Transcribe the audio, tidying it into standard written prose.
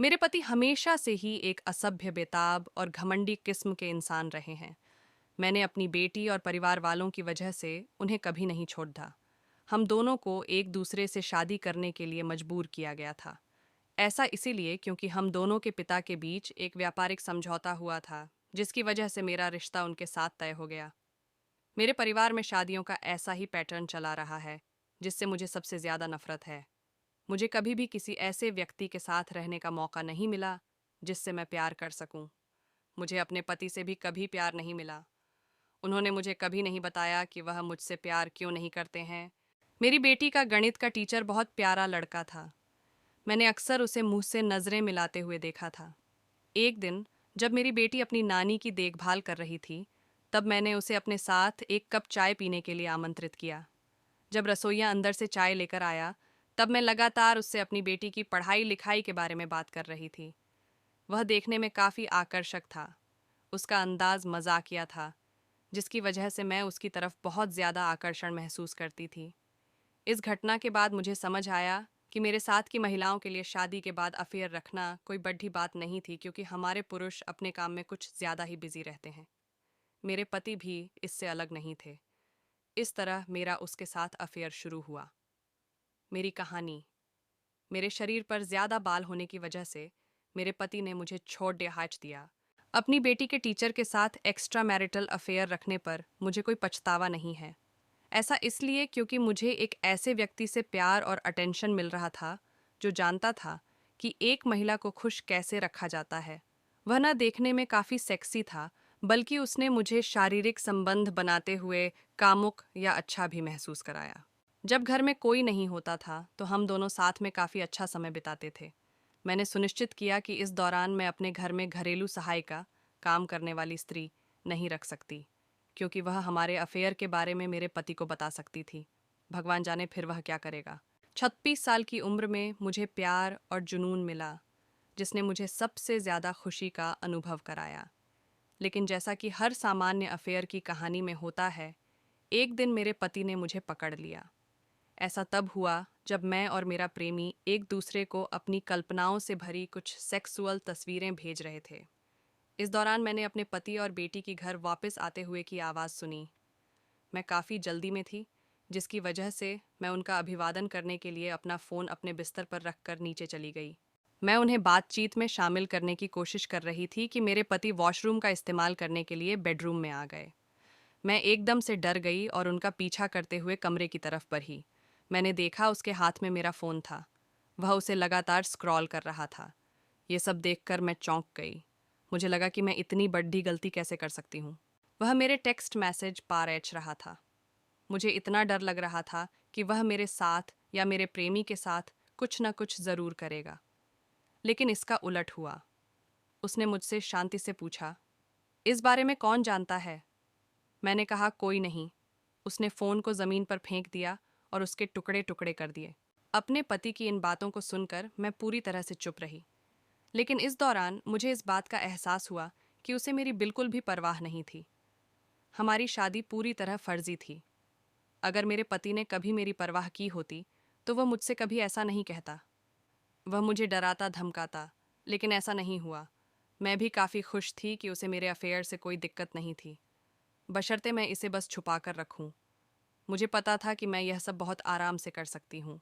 मेरे पति हमेशा से ही एक असभ्य, बेताब और घमंडी किस्म के इंसान रहे हैं। मैंने अपनी बेटी और परिवार वालों की वजह से उन्हें कभी नहीं छोड़ा। हम दोनों को एक दूसरे से शादी करने के लिए मजबूर किया गया था। ऐसा इसीलिए क्योंकि हम दोनों के पिता के बीच एक व्यापारिक समझौता हुआ था, जिसकी वजह से मेरा रिश्ता उनके साथ तय हो गया। मेरे परिवार में शादियों का ऐसा ही पैटर्न चला रहा है, जिससे मुझे सबसे ज्यादा नफरत है। मुझे कभी भी किसी ऐसे व्यक्ति के साथ रहने का मौका नहीं मिला जिससे मैं प्यार कर सकूं। मुझे अपने पति से भी कभी प्यार नहीं मिला। उन्होंने मुझे कभी नहीं बताया कि वह मुझसे प्यार क्यों नहीं करते हैं। मेरी बेटी का गणित का टीचर बहुत प्यारा लड़का था। मैंने अक्सर उसे मुंह से नजरें मिलाते हुए देखा था। एक दिन जब मेरी बेटी अपनी नानी की देखभाल कर रही थी, तब मैंने उसे अपने साथ एक कप चाय पीने के लिए आमंत्रित किया। जब रसोइया अंदर से चाय लेकर आया, तब मैं लगातार उससे अपनी बेटी की पढ़ाई लिखाई के बारे में बात कर रही थी। वह देखने में काफी आकर्षक था। उसका अंदाज मजाकिया था, जिसकी वजह से मैं उसकी तरफ बहुत ज्यादा आकर्षण महसूस करती थी। इस घटना के बाद मुझे समझ आया कि मेरे साथ की महिलाओं के लिए शादी के बाद अफेयर रखना कोई बड़ी बात नहीं थी, क्योंकि हमारे पुरुष अपने काम में कुछ ज्यादा ही बिजी रहते हैं। मेरे पति भी इससे अलग नहीं थे। इस तरह मेरा उसके साथ अफेयर शुरू हुआ। मेरी कहानी। मेरे शरीर पर ज्यादा बाल होने की वजह से मेरे पति ने मुझे छोड़ डिहाच दिया। अपनी बेटी के टीचर के साथ एक्स्ट्रा मैरिटल अफेयर रखने पर मुझे कोई पछतावा नहीं है। ऐसा इसलिए क्योंकि मुझे एक ऐसे व्यक्ति से प्यार और अटेंशन मिल रहा था जो जानता था कि एक महिला को खुश कैसे रखा जाता है। वह न देखने में काफी सेक्सी था, बल्कि उसने मुझे शारीरिक संबंध बनाते हुए कामुक या अच्छा भी महसूस कराया। जब घर में कोई नहीं होता था तो हम दोनों साथ में काफी अच्छा समय बिताते थे। मैंने सुनिश्चित किया कि इस दौरान मैं अपने घर में घरेलू सहायिका, काम करने वाली स्त्री, नहीं रख सकती, क्योंकि वह हमारे अफेयर के बारे में मेरे पति को बता सकती थी। भगवान जाने फिर वह क्या करेगा। 36 साल की उम्र में मुझे प्यार और जुनून मिला, जिसने मुझे सबसे ज्यादा खुशी का अनुभव कराया। लेकिन जैसा कि हर सामान्य अफेयर की कहानी में होता है, एक दिन मेरे पति ने मुझे पकड़ लिया। ऐसा तब हुआ जब मैं और मेरा प्रेमी एक दूसरे को अपनी कल्पनाओं से भरी कुछ सेक्सुअल तस्वीरें भेज रहे थे। इस दौरान मैंने अपने पति और बेटी की घर वापस आते हुए की आवाज़ सुनी। मैं काफ़ी जल्दी में थी, जिसकी वजह से मैं उनका अभिवादन करने के लिए अपना फ़ोन अपने बिस्तर पर रखकर नीचे चली गई। मैं उन्हें बातचीत में शामिल करने की कोशिश कर रही थी कि मेरे पति वॉशरूम का इस्तेमाल करने के लिए बेडरूम में आ गए। मैं एकदम से डर गई और उनका पीछा करते हुए कमरे की तरफ बढ़ी। मैंने देखा उसके हाथ में मेरा फ़ोन था। वह उसे लगातार स्क्रॉल कर रहा था। ये सब देखकर मैं चौंक गई। मुझे लगा कि मैं इतनी बड़ी गलती कैसे कर सकती हूँ। वह मेरे टेक्स्ट मैसेज पार रहा था। मुझे इतना डर लग रहा था कि वह मेरे साथ या मेरे प्रेमी के साथ कुछ न कुछ ज़रूर करेगा। लेकिन इसका उलट हुआ। उसने मुझसे शांति से पूछा, इस बारे में कौन जानता है? मैंने कहा, कोई नहीं। उसने फ़ोन को ज़मीन पर फेंक दिया और उसके टुकड़े टुकड़े कर दिए। अपने पति की इन बातों को सुनकर मैं पूरी तरह से चुप रही। लेकिन इस दौरान मुझे इस बात का एहसास हुआ कि उसे मेरी बिल्कुल भी परवाह नहीं थी। हमारी शादी पूरी तरह फर्जी थी। अगर मेरे पति ने कभी मेरी परवाह की होती तो वह मुझसे कभी ऐसा नहीं कहता। वह मुझे डराता धमकाता, लेकिन ऐसा नहीं हुआ। मैं भी काफ़ी खुश थी कि उसे मेरे अफेयर से कोई दिक्कत नहीं थी, बशर्ते मैं इसे बस छुपा कर रखूं। मुझे पता था कि मैं यह सब बहुत आराम से कर सकती हूँ।